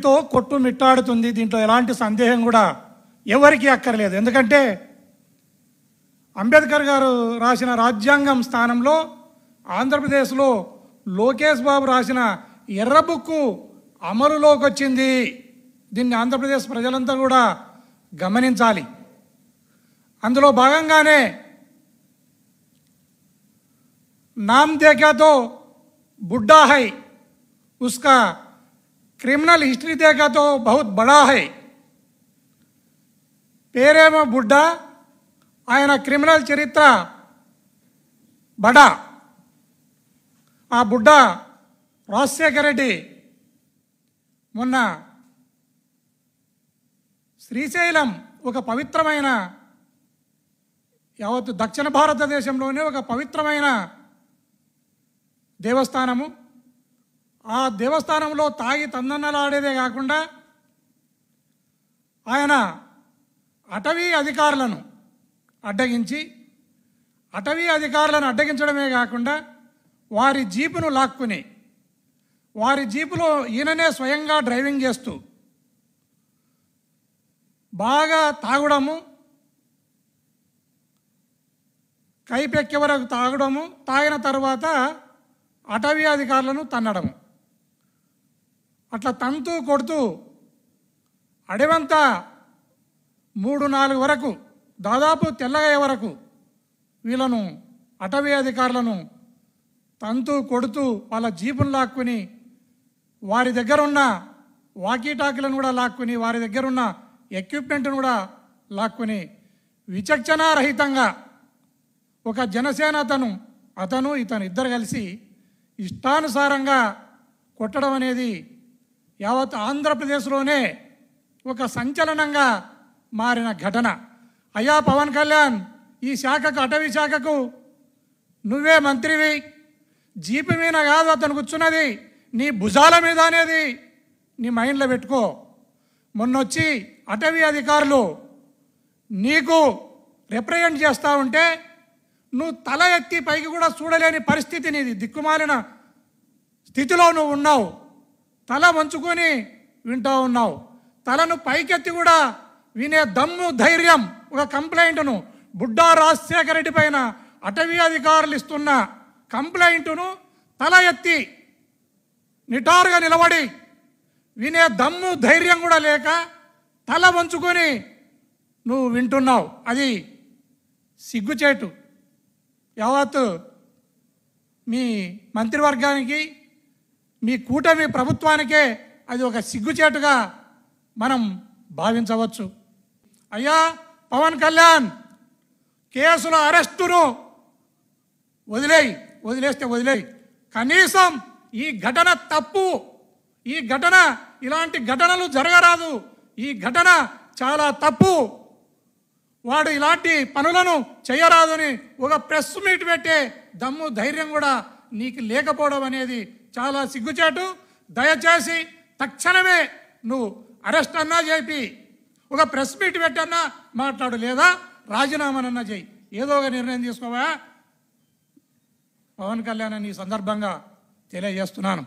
తో కొట్టుమిట్టాడుతుంది. దీంట్లో ఎలాంటి సందేహం కూడా ఎవరికీ అక్కర్లేదు. ఎందుకంటే అంబేద్కర్ గారు రాసిన రాజ్యాంగం స్థానంలో ఆంధ్రప్రదేశ్లో లోకేష్ బాబు రాసిన ఎర్ర బుక్కు అమలులోకి వచ్చింది. దీన్ని ఆంధ్రప్రదేశ్ ప్రజలంతా కూడా గమనించాలి. అందులో భాగంగానే नाम देखा तो बुढ़ा है, उसका क्रिमिनल हिस्ट्री देखा तो बहुत बड़ा है. పేరేమో బుడ్డా, ఆయన క్రిమినల్ చరిత్ర బడా. ఆ బుడ్డా రాజశేఖర రెడ్డి మొన్న శ్రీశైలం ఒక పవిత్రమైన, యావత్ దక్షిణ భారతదేశంలోనే ఒక పవిత్రమైన దేవస్థానము. ఆ దేవస్థానంలో తాగి తందన్నలాడేదే కాకుండా ఆయన అటవీ అధికారులను అడ్డగించడమే కాకుండా వారి జీపును లాక్కుని, వారి జీపులో ఈయననే స్వయంగా డ్రైవింగ్ చేస్తూ బాగా తాగడము, కైపెక్కే వరకు తాగడము, తాగిన తర్వాత అటవీ అధికారులను తన్నడము. అట్లా తంతూ కొడుతూ అడవంతా 3-4 వరకు, దాదాపు తెల్లగయ్యే వరకు వీళ్ళను అటవీ అధికారులను తంతూ కొడుతూ వాళ్ళ జీపును లాక్కుని, వారి దగ్గర ఉన్న వాకీటాకీలను కూడా లాక్కుని, వారి దగ్గర ఉన్న ఎక్విప్మెంట్ను కూడా లాక్కుని విచక్షణారహితంగా ఒక జనసేన అతను ఇతను ఇద్దరు కలిసి ఇష్టానుసారంగా కొట్టడం అనేది యావత్ ఆంధ్రప్రదేశ్లోనే ఒక సంచలనంగా మారిన ఘటన. అయ్యా పవన్ కళ్యాణ్, ఈ శాఖకు, అటవీ శాఖకు నువ్వే మంత్రివి. జీపు మీద కాదు అతను కూర్చున్నది, నీ భుజాల మీద అనేది నీ మైండ్లో పెట్టుకో. మొన్నొచ్చి అటవీ అధికారులు నీకు రిప్రజెంట్ చేస్తూ ఉంటే నువ్వు తల ఎత్తి పైకి కూడా చూడలేని పరిస్థితి, నీది దిక్కుమాలిన స్థితిలో నువ్వు ఉన్నావు. తల వంచుకొని వింటూ ఉన్నావు. తలను పైకెత్తి కూడా వినే దమ్ము, ధైర్యం, ఒక కంప్లైంట్ను బుడ్డా రాజశేఖర రెడ్డి పైన అటవీ అధికారులు ఇస్తున్న కంప్లైంట్ను తల ఎత్తి నిటారుగా నిలబడి వినే దమ్ము, ధైర్యం కూడా లేక తల వంచుకొని నువ్వు వింటున్నావు. అది సిగ్గుచేటు. యావత్ మీ మంత్రివర్గానికి, మీ కూటమి ప్రభుత్వానికే అది ఒక సిగ్గుచేటుగా మనం భావించవచ్చు. అయ్యా పవన్ కళ్యాణ్, కేసుల అరెస్టును వదిలేయి. కనీసం ఈ ఘటన తప్పు, ఈ ఘటన, ఇలాంటి ఘటనలు జరగరాదు, ఈ ఘటన చాలా తప్పు, వాడు ఇలాంటి పనులను చేయరాదని ఒక ప్రెస్ మీట్ పెట్టే దమ్ము, ధైర్యం కూడా నీకు లేకపోవడం అనేది చాలా సిగ్గుచేటు. దయచేసి తక్షణమే నువ్వు అరెస్ట్ అన్నా చేపి, ఒక ప్రెస్ మీట్ పెట్టన్నా మాట్లాడు, లేదా రాజీనామానన్నా చేయి, ఏదో ఒక నిర్ణయం తీసుకోవా పవన్ కళ్యాణ్ అని ఈ సందర్భంగా తెలియజేస్తున్నాను.